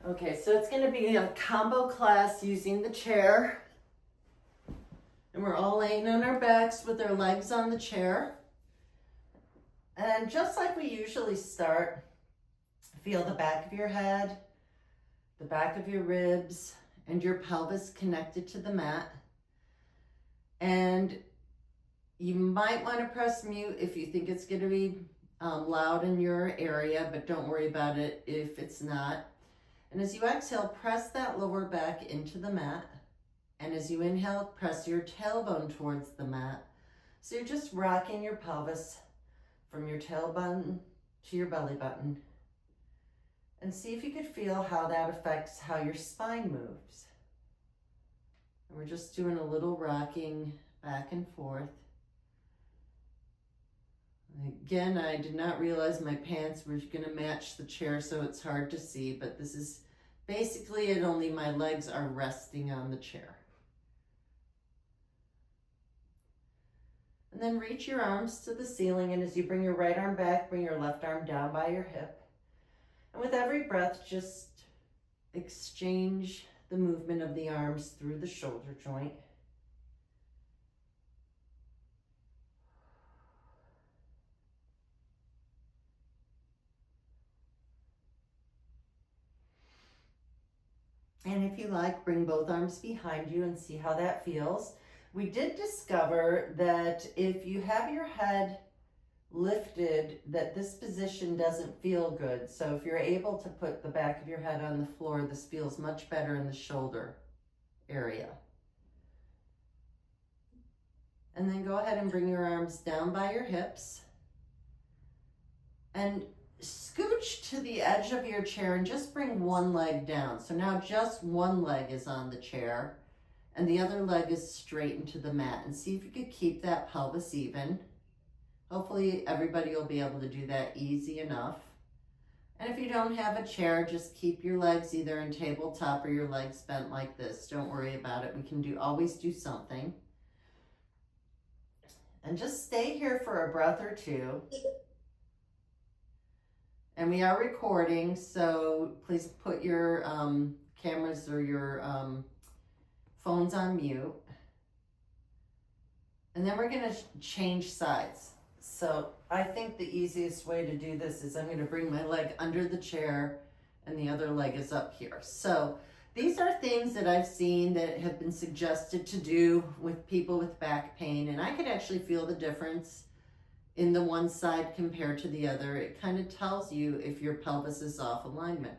Okay, so it's gonna be a combo class using the chair. And we're all laying on our backs with our legs on the chair. And just like we usually start, feel the back of your head, the back of your ribs, and your pelvis connected to the mat. And you might want to press mute if you think it's going to be loud in your area, but don't worry about it if it's not. And as you exhale, press that lower back into the mat. And as you inhale, press your tailbone towards the mat. So you're just rocking your pelvis from your tailbone to your belly button. And see if you could feel how that affects how your spine moves. And we're just doing a little rocking back and forth. Again, I did not realize my pants were going to match the chair, so it's hard to see, but this is basically it, only my legs are resting on the chair. And then reach your arms to the ceiling, and as you bring your right arm back, bring your left arm down by your hip. And with every breath, just exchange the movement of the arms through the shoulder joint. And if you like, bring both arms behind you and see how that feels. We did discover that if you have your head lifted, that this position doesn't feel good. So if you're able to put the back of your head on the floor, this feels much better in the shoulder area. And then go ahead and bring your arms down by your hips. And scooch to the edge of your chair and just bring one leg down. So now just one leg is on the chair and the other leg is straight into the mat. And see if you could keep that pelvis even. Hopefully everybody will be able to do that easy enough. And if you don't have a chair, just keep your legs either in tabletop or your legs bent like this. Don't worry about it. We can always do something. And just stay here for a breath or two. And we are recording, so please put your cameras or your phones on mute. And then we're gonna change sides. So I think the easiest way to do this is I'm gonna bring my leg under the chair and the other leg is up here. So these are things that I've seen that have been suggested to do with people with back pain, and I could actually feel the difference in the one side compared to the other. It kind of tells you if your pelvis is off alignment.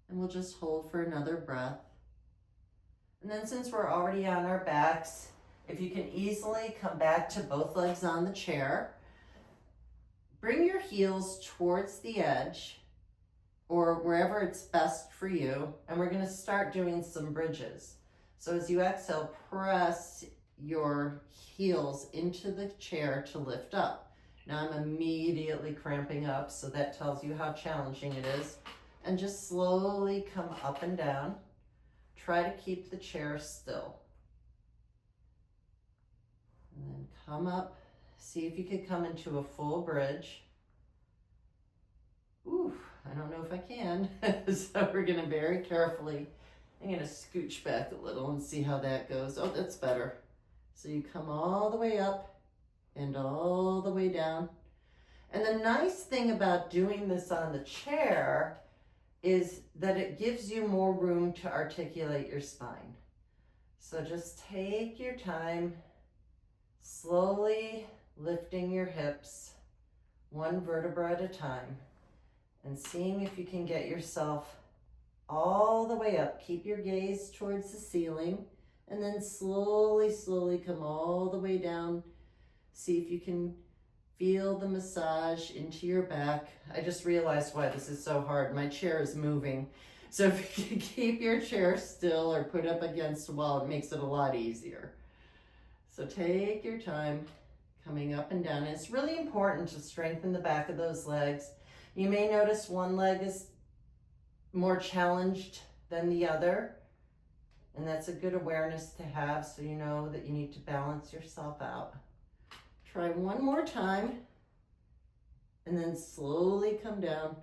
And we'll just hold for another breath. And then since we're already on our backs, if you can easily come back to both legs on the chair, bring your heels towards the edge or wherever it's best for you. And we're gonna start doing some bridges. So as you exhale, press your heels into the chair to lift up. Now I'm immediately cramping up, so that tells you how challenging it is. And just slowly come up and down. Try to keep the chair still. And then come up. See if you could come into a full bridge. Ooh, I don't know if I can. So we're gonna very carefully, I'm gonna scooch back a little and see how that goes. Oh, that's better. So you come all the way up and all the way down. And the nice thing about doing this on the chair is that it gives you more room to articulate your spine. So just take your time, slowly lifting your hips, one vertebra at a time, and seeing if you can get yourself all the way up. Keep your gaze towards the ceiling, and then slowly, slowly come all the way down. See if you can feel the massage into your back. I just realized why this is so hard. My chair is moving. So if you can keep your chair still or put up against a wall, it makes it a lot easier. So take your time coming up and down. And it's really important to strengthen the back of those legs. You may notice one leg is more challenged than the other, and that's a good awareness to have, so you know that you need to balance yourself out. Try one more time. and then slowly come down.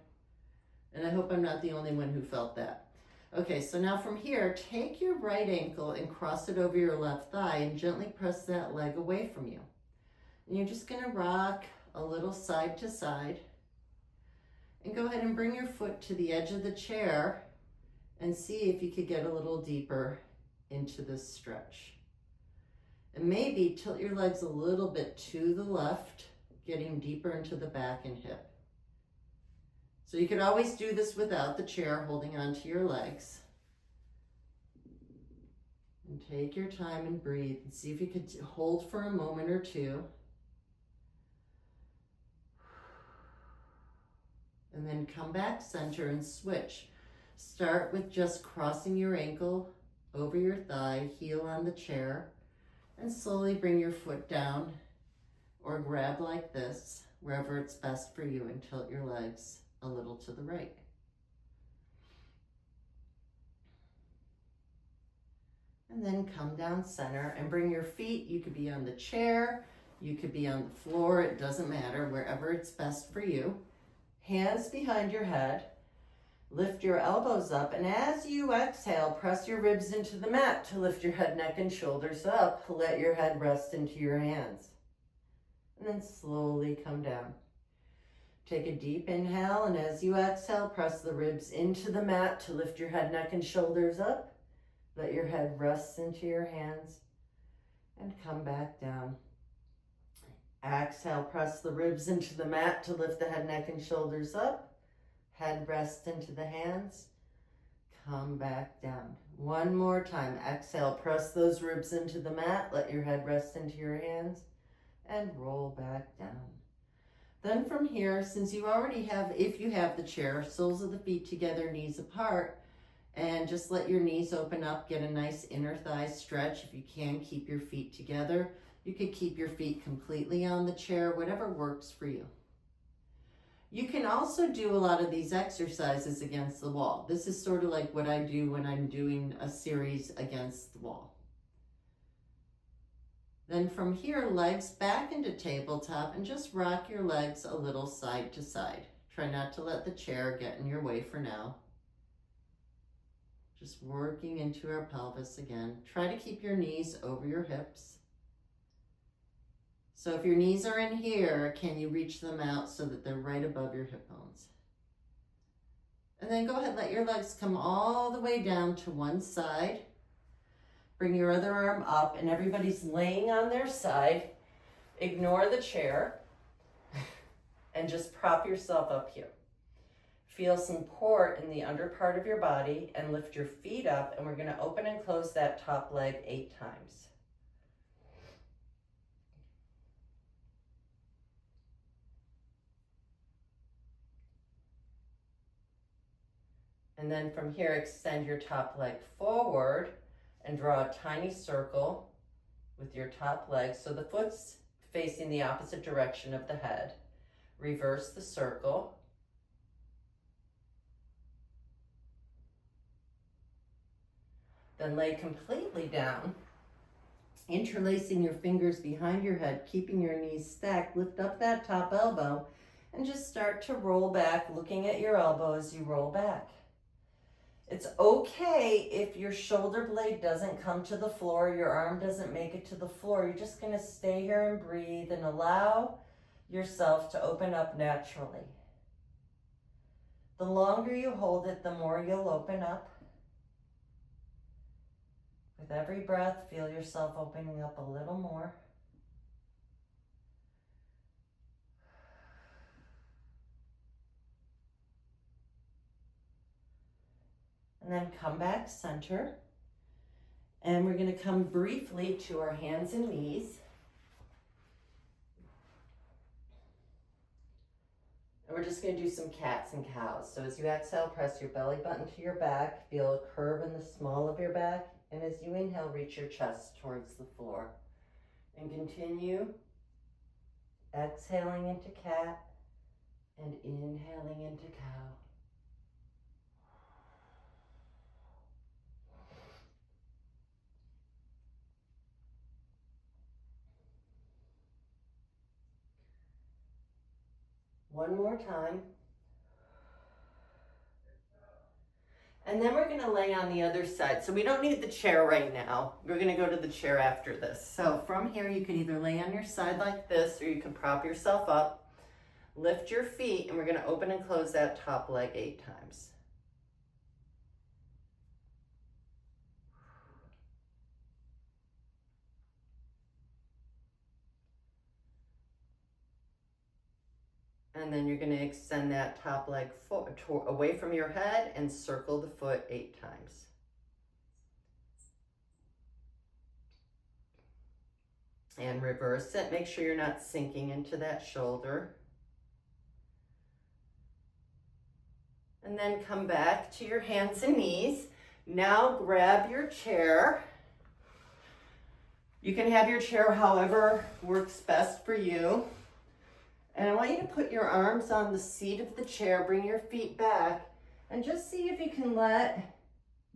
And I hope I'm not the only one who felt that. Okay, so now from here, take your right ankle and cross it over your left thigh and gently press that leg away from you. And you're just gonna rock a little side to side. And go ahead and bring your foot to the edge of the chair and see if you could get a little deeper into this stretch. And maybe tilt your legs a little bit to the left, getting deeper into the back and hip. So you could always do this without the chair, holding onto your legs. And take your time and breathe and see if you could hold for a moment or two. And then come back center and switch. Start with just crossing your ankle over your thigh, heel on the chair, and slowly bring your foot down or grab like this, wherever it's best for you, and tilt your legs a little to the right. And then come down center and bring your feet. You could be on the chair, you could be on the floor, it doesn't matter, wherever it's best for you. Hands behind your head, lift your elbows up, and as you exhale, press your ribs into the mat to lift your head, neck, and shoulders up. Let your head rest into your hands. And then slowly come down. Take a deep inhale, and as you exhale, press the ribs into the mat to lift your head, neck, and shoulders up. Let your head rest into your hands and come back down. Exhale, press the ribs into the mat to lift the head, neck, and shoulders up. Head rest into the hands. Come back down. One more time. Exhale, press those ribs into the mat. Let your head rest into your hands and roll back down. Then from here, since you already have, if you have the chair, soles of the feet together, knees apart, and just let your knees open up, get a nice inner thigh stretch. If you can, keep your feet together. You could keep your feet completely on the chair, whatever works for you. You can also do a lot of these exercises against the wall. This is sort of like what I do when I'm doing a series against the wall. Then from here, legs back into tabletop and just rock your legs a little side to side. Try not to let the chair get in your way for now. Just working into our pelvis again. Try to keep your knees over your hips. So if your knees are in here, can you reach them out so that they're right above your hip bones? And then go ahead, let your legs come all the way down to one side. Bring your other arm up, and everybody's laying on their side. Ignore the chair and just prop yourself up here. Feel some core in the under part of your body and lift your feet up, and we're going to open and close that top leg 8 times. And then from here, extend your top leg forward and draw a tiny circle with your top leg. So the foot's facing the opposite direction of the head. Reverse the circle. Then lay completely down, interlacing your fingers behind your head, keeping your knees stacked. Lift up that top elbow and just start to roll back, looking at your elbow as you roll back. It's okay if your shoulder blade doesn't come to the floor, your arm doesn't make it to the floor. You're just going to stay here and breathe and allow yourself to open up naturally. The longer you hold it, the more you'll open up. With every breath, feel yourself opening up a little more. And then come back center. And we're going to come briefly to our hands and knees. And we're just going to do some cats and cows. So as you exhale, press your belly button to your back. Feel a curve in the small of your back. And as you inhale, reach your chest towards the floor. And continue exhaling into cat and inhaling into cow. One more time. And then we're gonna lay on the other side. So we don't need the chair right now. We're gonna go to the chair after this. So from here, you can either lay on your side like this, or you can prop yourself up, lift your feet, and we're gonna open and close that top leg 8 times. And then you're gonna extend that top leg away from your head and circle the foot 8 times. And reverse it. Make sure you're not sinking into that shoulder. And then come back to your hands and knees. Now grab your chair. You can have your chair however works best for you. And I want you to put your arms on the seat of the chair, bring your feet back, and just see if you can let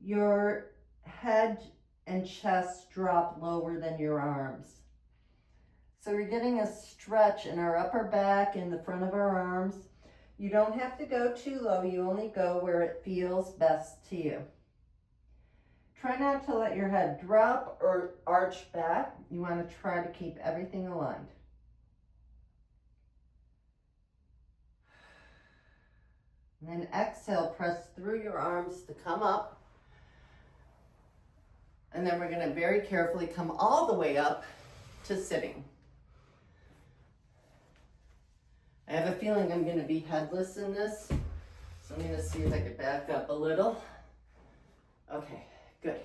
your head and chest drop lower than your arms. So we're getting a stretch in our upper back and the front of our arms. You don't have to go too low, you only go where it feels best to you. Try not to let your head drop or arch back. You want to try to keep everything aligned. And then exhale, press through your arms to come up. And then we're going to very carefully come all the way up to sitting. I have a feeling I'm going to be headless in this, so I'm going to see if I can back up a little. Okay, good.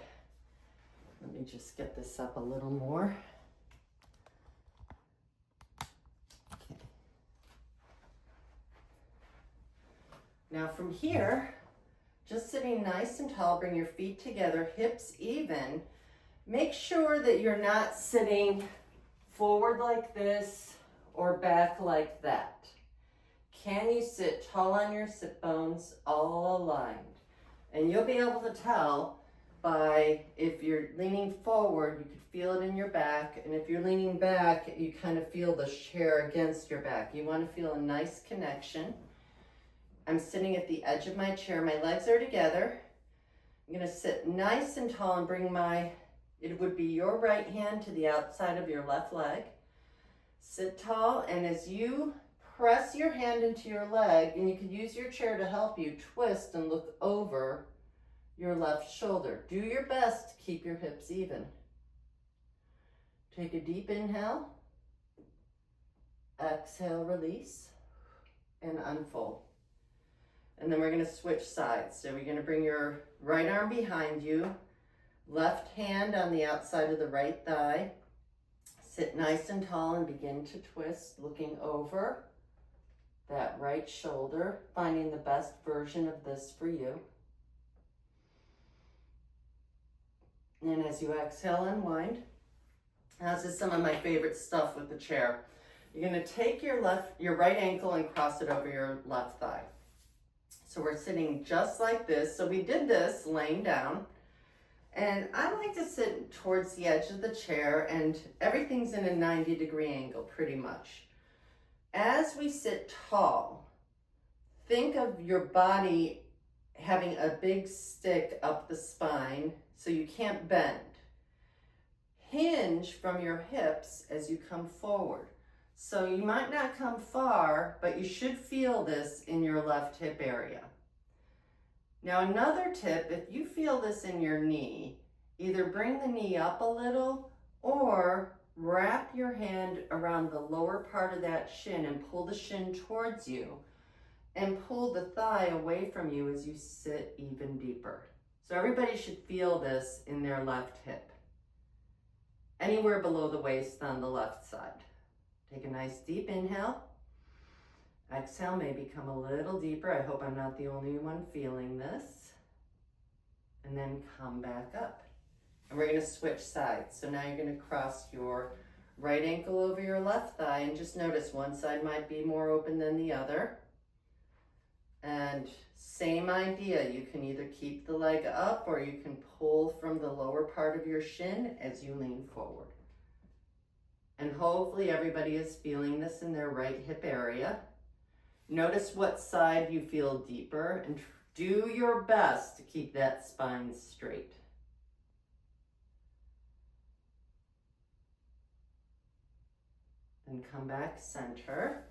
Let me just get this up a little more. Okay. Now from here, just sitting nice and tall, bring your feet together, hips even. Make sure that you're not sitting forward like this or back like that. Can you sit tall on your sit bones, all aligned? And you'll be able to tell by, if you're leaning forward, you could feel it in your back. And if you're leaning back, you kind of feel the chair against your back. You want to feel a nice connection. I'm sitting at the edge of my chair. My legs are together. I'm going to sit nice and tall and bring it would be your right hand to the outside of your left leg. Sit tall, and as you press your hand into your leg, and you can use your chair to help you, twist and look over your left shoulder. Do your best to keep your hips even. Take a deep inhale. Exhale, release, and unfold. And then we're going to switch sides. So we're going to bring your right arm behind you, left hand on the outside of the right thigh. Sit nice and tall and begin to twist, looking over that right shoulder, finding the best version of this for you. And as you exhale, unwind. Now, this is some of my favorite stuff with the chair. You're going to take your right ankle and cross it over your left thigh. So we're sitting just like this. So we did this laying down. And I like to sit towards the edge of the chair, and everything's in a 90-degree angle pretty much. As we sit tall, think of your body having a big stick up the spine so you can't bend. Hinge from your hips as you come forward. So you might not come far, but you should feel this in your left hip area. Now another tip, if you feel this in your knee, either bring the knee up a little or wrap your hand around the lower part of that shin and pull the shin towards you and pull the thigh away from you as you sit even deeper. So everybody should feel this in their left hip. Anywhere below the waist on the left side. Take a nice deep inhale. Exhale, maybe come a little deeper. I hope I'm not the only one feeling this. And then come back up. And we're going to switch sides. So now you're going to cross your right ankle over your left thigh, and just notice one side might be more open than the other. And same idea, you can either keep the leg up or you can pull from the lower part of your shin as you lean forward. And hopefully everybody is feeling this in their right hip area. Notice what side you feel deeper and do your best to keep that spine straight. Then come back center.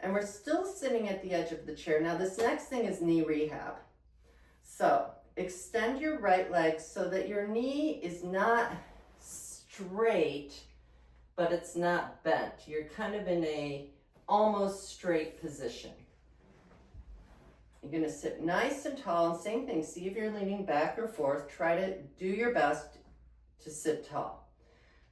And we're still sitting at the edge of the chair. Now this next thing is knee rehab. So extend your right leg so that your knee is not straight, but it's not bent. You're kind of in a almost straight position. You're gonna sit nice and tall, and same thing, see if you're leaning back or forth. Try to do your best to sit tall.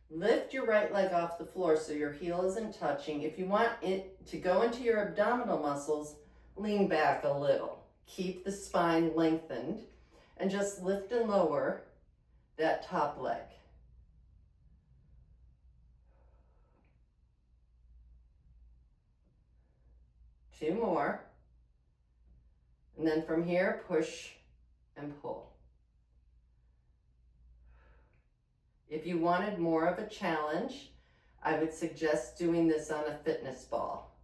Lift your right leg off the floor so your heel isn't touching. If you want it to go into your abdominal muscles, lean back a little. Keep the spine lengthened and just lift and lower that top leg. Two more. And then from here, push and pull. If you wanted more of a challenge, I would suggest doing this on a fitness ball.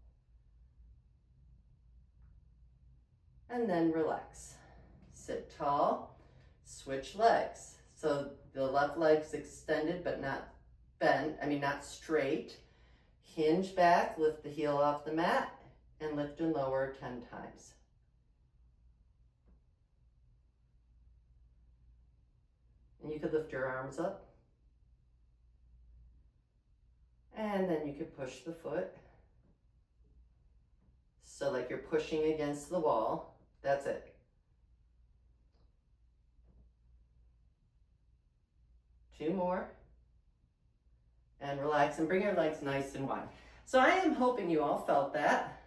And then relax. Sit tall, switch legs. So the left leg's extended but not bent, not straight. Hinge back, lift the heel off the mat, and lift and lower 10 times. And you could lift your arms up. And then you could push the foot. So like you're pushing against the wall. That's it. Two more. And relax and bring your legs nice and wide. So I am hoping you all felt that.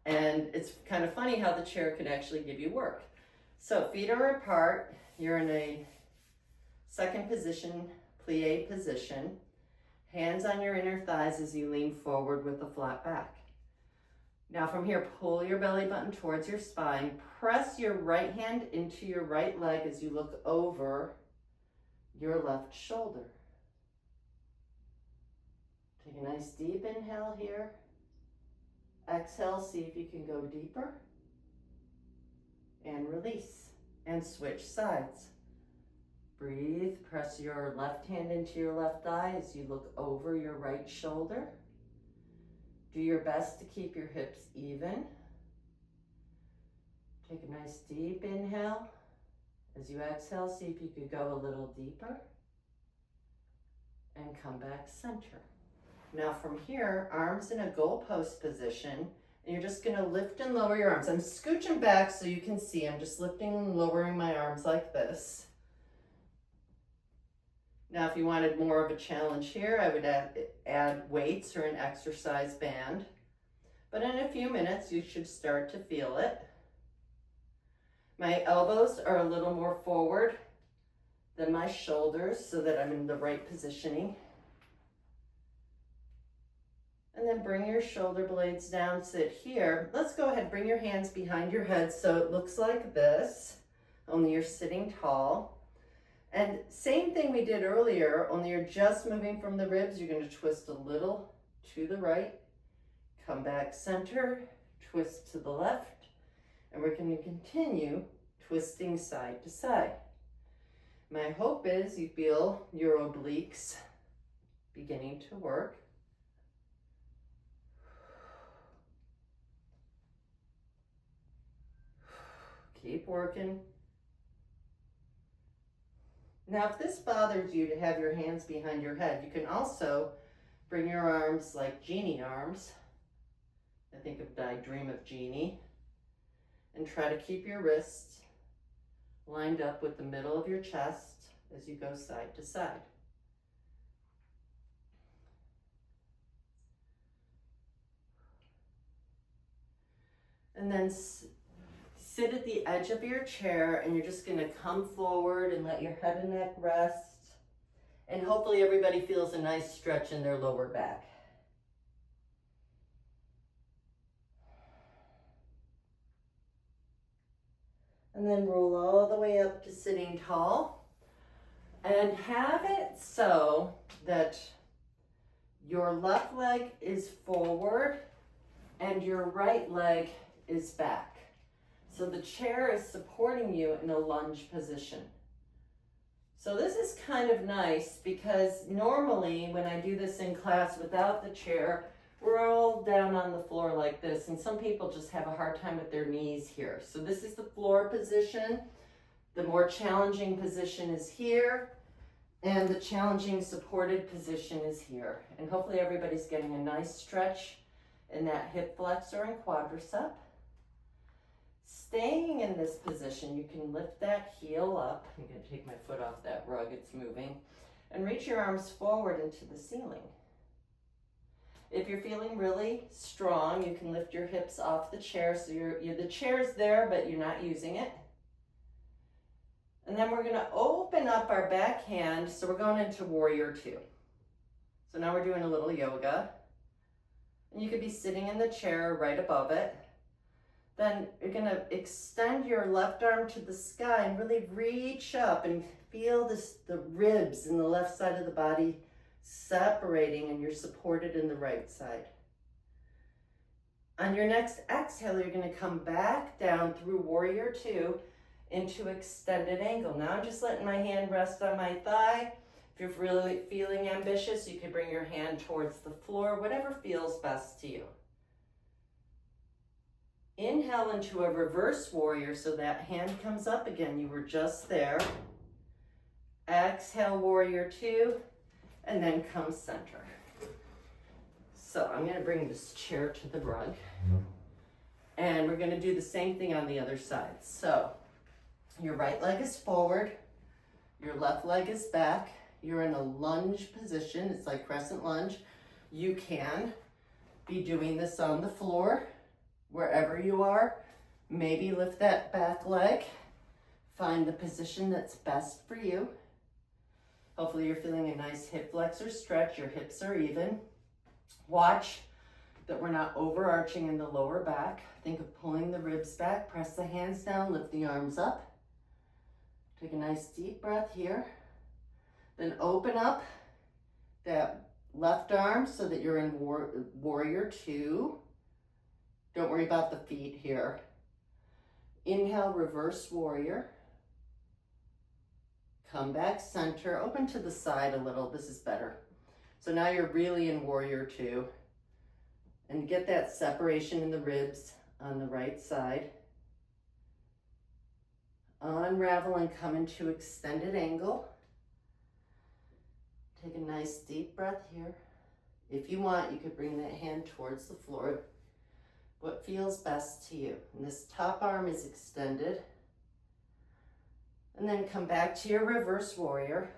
And it's kind of funny how the chair can actually give you work. So feet are apart. You're in a second position, plie position. Hands on your inner thighs as you lean forward with a flat back. Now from here, pull your belly button towards your spine. Press your right hand into your right leg as you look over your left shoulder. Take a nice deep inhale here. Exhale, see if you can go deeper. And release. And switch sides. Breathe, press your left hand into your left thigh as you look over your right shoulder. Do your best to keep your hips even. Take a nice deep inhale. As you exhale, see if you could go a little deeper. And come back center. Now from here, arms in a goalpost position, and you're just gonna lift and lower your arms. I'm scooching back so you can see. I'm just lifting and lowering my arms like this. Now, if you wanted more of a challenge here, I would add weights or an exercise band. But in a few minutes, you should start to feel it. My elbows are a little more forward than my shoulders so that I'm in the right positioning. And then bring your shoulder blades down, sit here. Let's go ahead, bring your hands behind your head so it looks like this, only you're sitting tall. And same thing we did earlier, only you're just moving from the ribs. You're going to twist a little to the right, come back center, twist to the left, and we're going to continue twisting side to side. My hope is you feel your obliques beginning to work. Keep working. Now, if this bothers you to have your hands behind your head, you can also bring your arms like genie arms. I dream of Genie. And try to keep your wrists lined up with the middle of your chest as you go side to side. And then sit at the edge of your chair, and you're just going to come forward and let your head and neck rest. And hopefully everybody feels a nice stretch in their lower back. And then roll all the way up to sitting tall. And have it so that your left leg is forward and your right leg is back. So the chair is supporting you in a lunge position. So this is kind of nice because normally when I do this in class without the chair, we're all down on the floor like this, and some people just have a hard time with their knees here. So this is the floor position. The more challenging position is here, and the challenging supported position is here. And hopefully everybody's getting a nice stretch in that hip flexor and quadricep. Staying in this position, you can lift that heel up. I'm going to take my foot off that rug, it's moving. And reach your arms forward into the ceiling. If you're feeling really strong, you can lift your hips off the chair. So the chair's there, but you're not using it. And then we're going to open up our back hand. So we're going into warrior two. So now we're doing a little yoga. And you could be sitting in the chair right above it. Then you're going to extend your left arm to the sky and really reach up and feel the ribs in the left side of the body separating, and you're supported in the right side. On your next exhale, you're going to come back down through warrior two into extended angle. Now I'm just letting my hand rest on my thigh. If you're really feeling ambitious, you can bring your hand towards the floor, whatever feels best to you. Inhale into a reverse warrior, so that hand comes up again. You were just there. Exhale, warrior two, and then come center. So I'm going to bring this chair to the rug, and we're going to do the same thing on the other side. So your right leg is forward, your left leg is back. You're in a lunge position. It's like crescent lunge. You can be doing this on the floor, wherever you are. Maybe lift that back leg. Find the position that's best for you. Hopefully you're feeling a nice hip flexor stretch. Your hips are even. Watch that we're not overarching in the lower back. Think of pulling the ribs back. Press the hands down, lift the arms up. Take a nice deep breath here. Then open up that left arm so that you're in warrior two. Don't worry about the feet here. Inhale, reverse warrior. Come back center, open to the side a little. This is better. So now you're really in warrior two. And get that separation in the ribs on the right side. Unravel and come into extended angle. Take a nice deep breath here. If you want, you could bring that hand towards the floor. What feels best to you. And this top arm is extended. And then come back to your reverse warrior.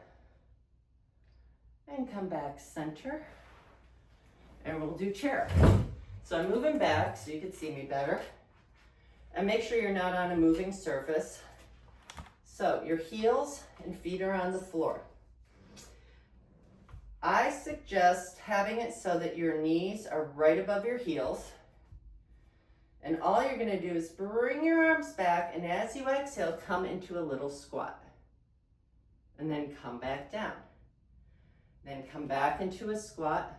And come back center. And we'll do chair. So I'm moving back so you can see me better. And make sure you're not on a moving surface. So your heels and feet are on the floor. I suggest having it so that your knees are right above your heels. And all you're going to do is bring your arms back, and as you exhale, come into a little squat. And then come back down. Then come back into a squat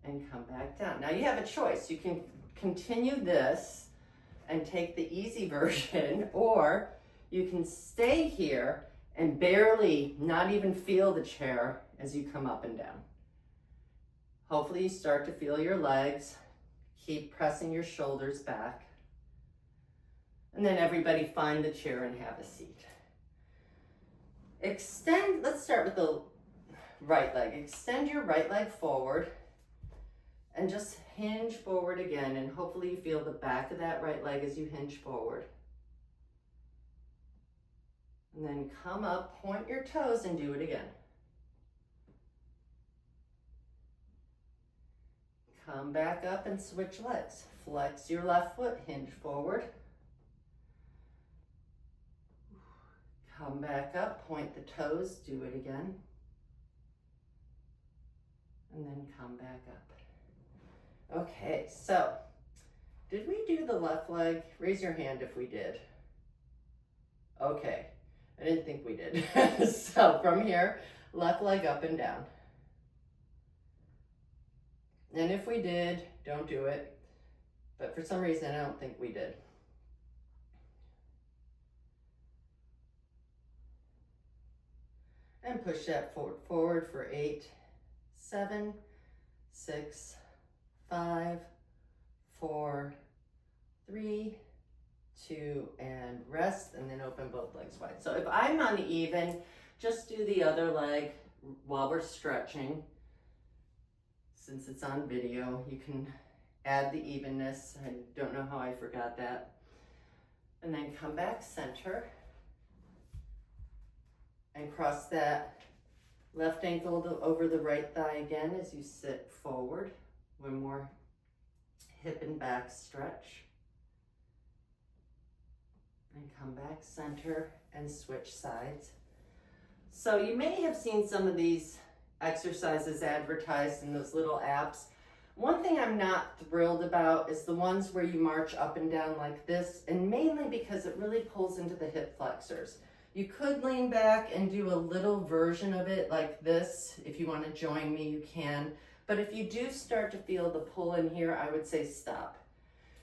and come back down. Now you have a choice. You can continue this and take the easy version, or you can stay here and barely not even feel the chair as you come up and down. Hopefully you start to feel your legs. Keep pressing your shoulders back. And then everybody find the chair and have a seat. Extend, let's start with the right leg. Extend your right leg forward and just hinge forward again, and hopefully you feel the back of that right leg as you hinge forward. And then come up, point your toes, and do it again. Come back up and switch legs. Flex your left foot, hinge forward. Come back up, point the toes, do it again. And then come back up. Okay, so did we do the left leg? Raise your hand if we did. Okay, I didn't think we did. So from here, left leg up and down. And if we did, don't do it. But for some reason, I don't think we did. And push that forward for 8, 7, 6, 5, 4, 3, 2, and rest, and then open both legs wide. So if I'm uneven, just do the other leg while we're stretching. Since it's on video, you can add the evenness. I don't know how I forgot that. And then come back center and cross that left ankle over the right thigh again as you sit forward. One more hip and back stretch. And come back center and switch sides. So you may have seen some of these exercises advertised in those little apps. One thing I'm not thrilled about is the ones where you march up and down like this, and mainly because it really pulls into the hip flexors. You could lean back and do a little version of it like this. If you want to join me, you can. But if you do start to feel the pull in here, I would say stop.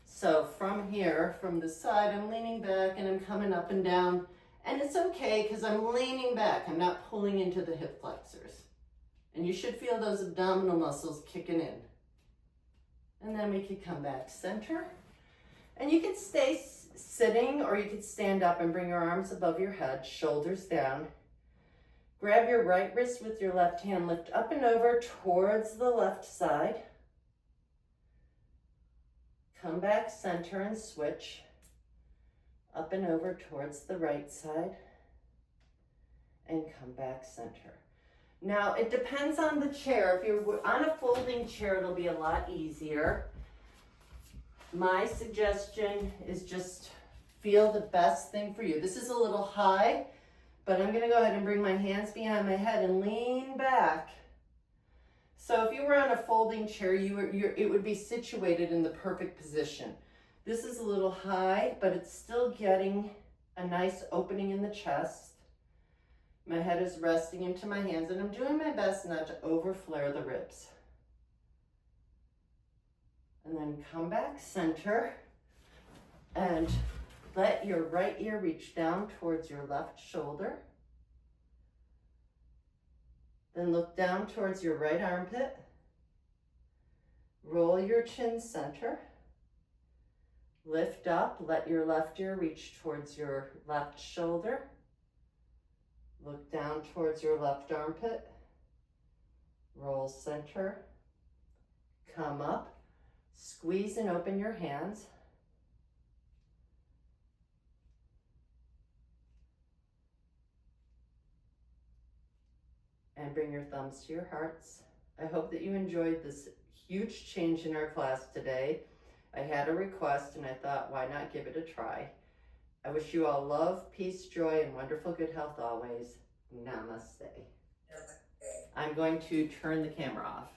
So from here, from the side, I'm leaning back and I'm coming up and down. And it's okay because I'm leaning back. I'm not pulling into the hip flexors. And you should feel those abdominal muscles kicking in. And then we could come back center. And you could stay sitting, or you could stand up and bring your arms above your head, shoulders down. Grab your right wrist with your left hand, lift up and over towards the left side. Come back center and switch. Up and over towards the right side. And come back center. Now, it depends on the chair. If you're on a folding chair, it'll be a lot easier. My suggestion is just feel the best thing for you. This is a little high, but I'm gonna go ahead and bring my hands behind my head and lean back. So if you were on a folding chair, it would be situated in the perfect position. This is a little high, but it's still getting a nice opening in the chest. My head is resting into my hands, and I'm doing my best not to overflare the ribs. And then come back center and let your right ear reach down towards your left shoulder. Then look down towards your right armpit. Roll your chin center. Lift up, let your left ear reach towards your left shoulder. Look down towards your left armpit. Roll center. Come up. Squeeze and open your hands. And bring your thumbs to your hearts. I hope that you enjoyed this huge change in our class today. I had a request and I thought, why not give it a try? I wish you all love, peace, joy, and wonderful good health always. Namaste. I'm going to turn the camera off.